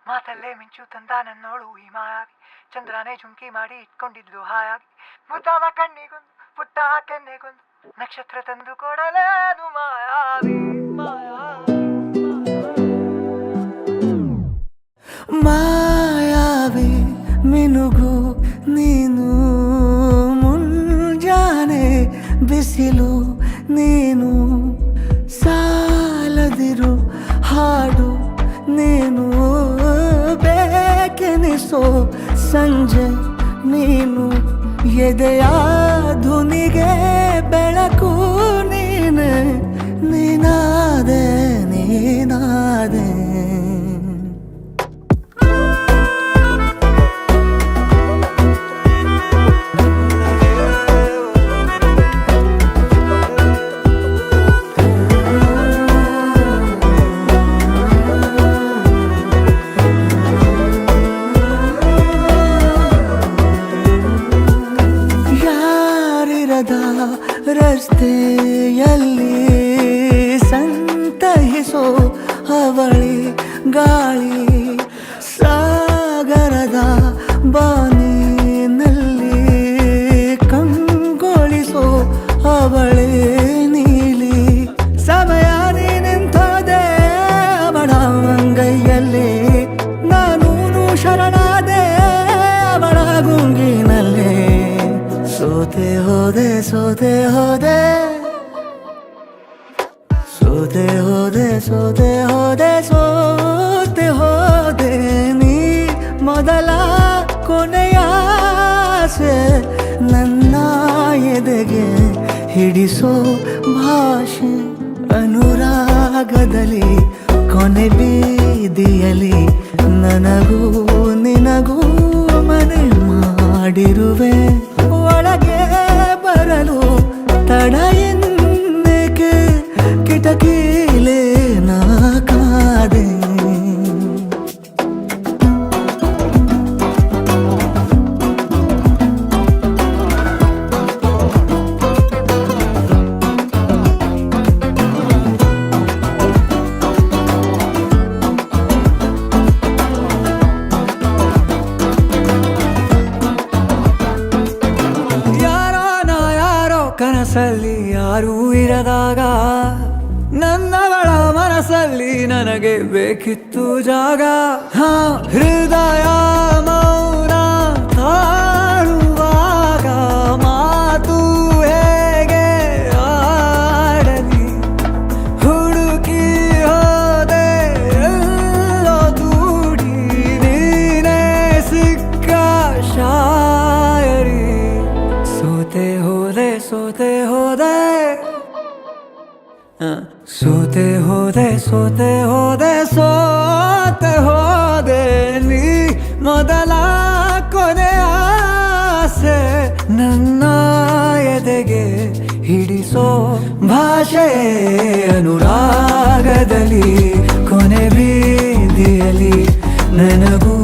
ಮಾತಲ್ಲೇ ಮಿಂಚು ತಂದ ನನ್ನೋಳು ಈ ಮಾಯಾವಿ ಚಂದ್ರನೇ ಜುಂಕಿ ಮಾಡಿ ಇಟ್ಕೊಂಡಿದ್ಲು ಹಾಯಾಗಿ ಮುದ್ದಾದ ಕಣ್ಣಿಗೊಂದು ಪುಟ್ಟ ಕೆನ್ನೆಗೊಂದು ನಕ್ಷತ್ರ ತಂದು ಕೊಡಲೇನು ಮಾಯಾವಿ ಮಾಯಾವಿ ಮಿನುಗು ನೀನು ಮುಂಜಾನೆ ಬಿಸಿಲು ನೀನು ಸಾಲದಿರು ಹಾಡು ನೀನು ಬೇಕೆನಿಸೋ ಸಂಜೆ ನೀನು ಎದೆಯ ಧುನಿಗೆ ಬೆಳಕು ನೀನೆ ನೀನಾದೆ ನೀನಾದೆ ರಸ್ತೆಯಲ್ಲಿ ಸಂತಹಿಸೋ ಅವಳಿ ಗಾಳಿ ಸಾಗರದ ಬಾನಿನಲ್ಲಿ ಕಂಗೊಳಿಸೋ ಅವಳೆ ನೀಲಿ ಸಮಯ ನಿಂತೋದೆ ಅವಳ ಅಂಗೈಯಲ್ಲಿ ನಾನು ಶರಣಾದೆ ಅವಳ ಗುಂಗಿನಲ್ಲಿ ಸೋತೆ ಹೋದೆ ಸೋತೆ ಹೋದೆ ಸೋತೆ ಹೋದೆ ಸೋತೆ ಹೋದೆ ಸೋತೆ ಹೋದೆ ನೀ ಮೊದಲ ಕೊನೆಯ ಆಸೆ ನನ್ನ ಎದೆಗೆ ಹಿಡಿಸೋ ಭಾಷೆ ಅನುರಾಗದಲ್ಲಿ ಕೊನೆ ಬೀದಿಯಲ್ಲಿ ನನಗೂ ನಿನಗೂ ಮನೆ ಮಾಡಿರುವೆ ಒಳಗೆ ಬರಲು ತಡ ಎಂದೇಕೆ ಕಿಟಕಿಲೇ ನಾ ಕಾದೆ ಕನಸಲ್ಲಿ ಯಾರೂ ಇರದಾಗ ನನ್ನವಳ ಮನಸ್ಸಲ್ಲಿ ನನಗೆ ಬೇಕಿತ್ತು ಜಾಗ ಹೃದಯ ಮೌನ ತಾಳುವಾಗ ಮಾತು ಹೇಗೆ ಆಡಲಿ ಹುಡುಕಿ ಹೋದೆ ಎಲ್ಲೋ ದೂಡಿ ನೀನೇ ಸಿಕ್ಕ ಶಾಯರಿ ಸೋತೆ ಹೋದೆ ಸೋತೆ ಹೋದೆ ಸೋತೆ ಹೋದೆ ಸೋತೆ ಹೋದೆ ಸೋತೆ ಹೋದೆ ನೀ ಮೊದಲ ಕೊನೆ ಆಸೆ ನನ್ನ ಎದೆಗೆ ಹಿಡಿಸೋ ಭಾಷೆ ಅನುರಾಗದಲ್ಲಿ ಕೊನೆ ಬೀದಿಯಲ್ಲಿ ನನಗೂ